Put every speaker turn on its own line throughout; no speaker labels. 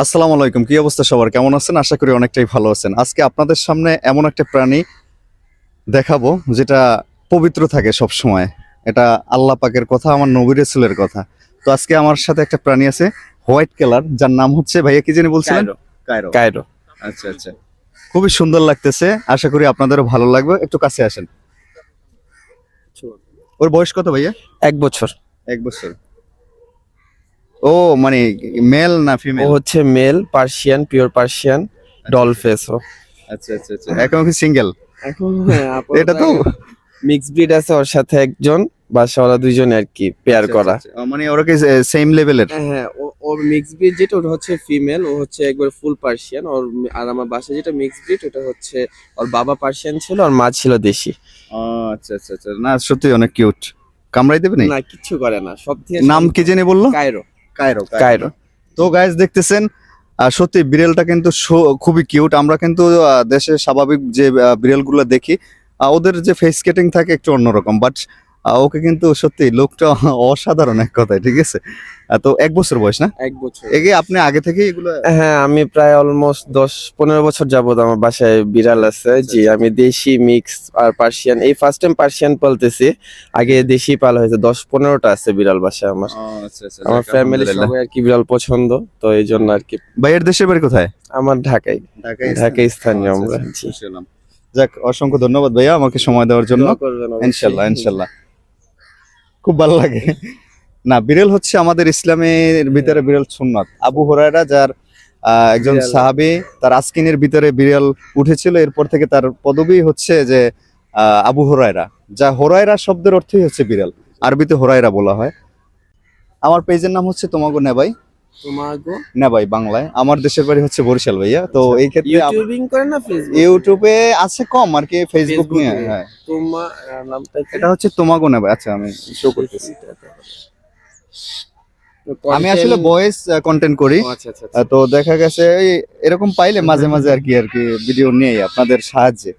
আসসালামু আলাইকুম, কি অবস্থা সবার? কেমন আছেন? আশা করি অনেকটাই ভালো আছেন। আজকে আপনাদের সামনে এমন একটা প্রাণী দেখাবো যেটা পবিত্র থাকে সব সময়। এটা আল্লাহ পাকের কথা, আমার নবী রাসূলের কথা। তো আজকে আমার সাথে একটা প্রাণী আছে, হোয়াইট কালার, যার নাম হচ্ছে, ভাইয়া কি জানি বলছিলেন?
কায়রো।
কায়রো।
কায়রো।
আচ্ছা আচ্ছা, খুবই সুন্দর লাগতেছে। আশা করি আপনাদেরও ভালো লাগবে। একটু কাছে আসেন। ওর বয়স কত ভাইয়া?
1 বছর।
1 বছর। ও মানে মেল না
ও
ফিমেল?
হচ্ছে male Persian, pure Persian, doll face ও।
আচ্ছা আচ্ছা আচ্ছা, এখন কি সিঙ্গেল?
এখন
এটা তো
মিক্স ব্রিড আছে ওর সাথে একজন, বাসাওয়ালা দুইজন আর কি পেয়ার
আচ্ছা,
করা।
আচ্ছা, আচ্ছা। মানে ওরা কি সেম লেভেলের?
হ্যাঁ, ওর মিক্স ব্রিড যেটা ওটা হচ্ছে ফিমেল, ও হচ্ছে একবার ফুল পার্সিয়ান। আর আমার বাসায় যেটা মিক্স ব্রিড ওটা হচ্ছে ওর বাবা পার্সিয়ান ছিল, আর মা ছিল দেশি।
ও আচ্ছা আচ্ছা আচ্ছা, না সত্যি অনেক কিউট। কামড়াই দেবে না?
না, কিচ্ছু করে না, সব থেকে
নাম কি জানি বললো?
কায়রো।
কায়রো।
কায়রো।
তো গাইস দেখতেছেন, সত্যি বিড়ালটা কিন্তু খুবই কিউট। আমরা কিন্তু দেশে স্বাভাবিক যে বিড়ালগুলো দেখি, ওদের যে ফেস কেটিং থাকে একটু অন্যরকম, বাট ওকে কিন্তু সত্যি লোকটা অসাধারণ এক কথায়, ঠিক আছে? তো 1 বছর বয়স না?
1 বছর।
এগে আপনি আগে থেকে এগুলো?
হ্যাঁ, আমি প্রায় অলমোস্ট 10-15 বছর যাবত আমার বাসায় বিড়াল আছে। জি, আমি দেশি, মিক্স আর পার্সিয়ান, এই ফার্স্ট টাইম পার্সিয়ান পালতেছি। আগে দেশি পালা হয়েছে, 10-15টা আছে বিড়াল বাসায় আমার।
ও আচ্ছা আচ্ছা,
আমার
যাক,
ফ্যামিলি
আলহামদুলিল্লাহ।
সবাই আর কি বিড়াল পছন্দ, তো এই জন্য আর কি।
ভাইয়ের দেশের বাড়ি কোথায়?
আমার ঢাকায়। ঢাকায় স্থানীয়
আচ্ছা,
আমরা।
আচ্ছা,
জি।
খুশি হলাম। যাক, অসংখ্য ধন্যবাদ ভাইয়া আমাকে সময় দেওয়ার জন্য।
দোয়া করবেন অবশ্যই।
ইনশাল্লাহ ইনশাল্লাহ, খুব ভালো লাগে। না, বিড়াল হচ্ছে আমাদের ইসলামের ভিতরে বিড়াল সুন্নাত। আবু হুরায়রা, যার একজন
বিড়াল।
সাহাবী, তার আস্কিনের ভিতরে বিড়াল উঠেছিল। এরপর থেকে তার পদবি হচ্ছে যে আবু হুরায়রা, যা হুরায়রা শব্দের অর্থই হচ্ছে বিড়াল। আরবিতে হুরায়রা বলা হয়। আমার পেজের নাম হচ্ছে তোমাগো নেবাই।
তোমার গো।
নেবাই বাংলায়। আমার দেশের বাড়ি হচ্ছে বরিশাল ভাইয়া। তো এই ক্ষেত্রে
ইউটিউবিং করেন না ফেসবুক?
ইউটিউবে আছে কম আর কি, ফেসবুক নিয়ে।
ফেসবুকে।
হ্যাঁ,
তোমার নামটা কি?
এটা হচ্ছে তোমাগো নেবাই। আচ্ছা, আমি শো করতেছি। আমি আসলে ভয়েস কন্টেন্ট করি।
ও আচ্ছা আচ্ছা আচ্ছা।
তো দেখা গেছে এরকম পাইলে মাঝে মাঝে আর কি ভিডিও নিয়ে আপনাদের সাহায্যে।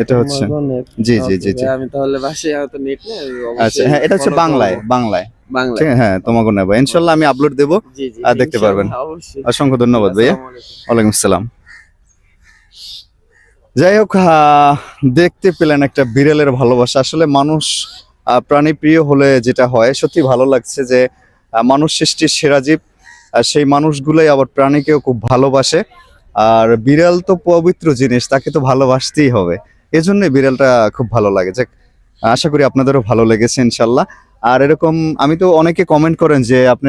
এটা হচ্ছে,
তোমার গো নেট।
জি জি জি জি।
আমি তাহলে বাসায় হয়তো নেট নেই, আমি
আচ্ছা,
অবশ্যই
হ্যাঁ, এটা হচ্ছে
follow
বাংলায়
করবো।
বাংলায়।
বাংলা।
ঠিক আছে, হ্যাঁ, তোমাকে নেবো ইনশাল্লাহ, আমি আপলোড দেবো।
জি জি,
দেখতে পারবেন।
ইনশাআল্লাহ, অবশ্যই।
অসংখ্য ধন্যবাদ ভাইয়া।
আসসালামু আলাইকুম।
ওয়ালাইকুম আসসালাম। যাই হোক, দেখতে পেলেন একটা বিড়ালের ভালোবাসা। আসলে মানুষ প্রাণী প্রিয় হলে যেটা হয়, সত্যি ভালো লাগছে যে মানুষ সৃষ্টির সেরা জীব, সেই মানুষগুলোই আবার প্রাণীকেও খুব ভালোবাসে। আর বিড়াল তো পবিত্র জিনিস, তাকে তো ভালোবাসতেই হবে। এজন্য বিড়ালটা খুব ভালো লাগে। যাক, আশা করি আপনাদেরও ভালো লেগেছে ইনশাল্লাহ। আর এরকম আমি তো, অনেকে কমেন্ট করেন যে আপনি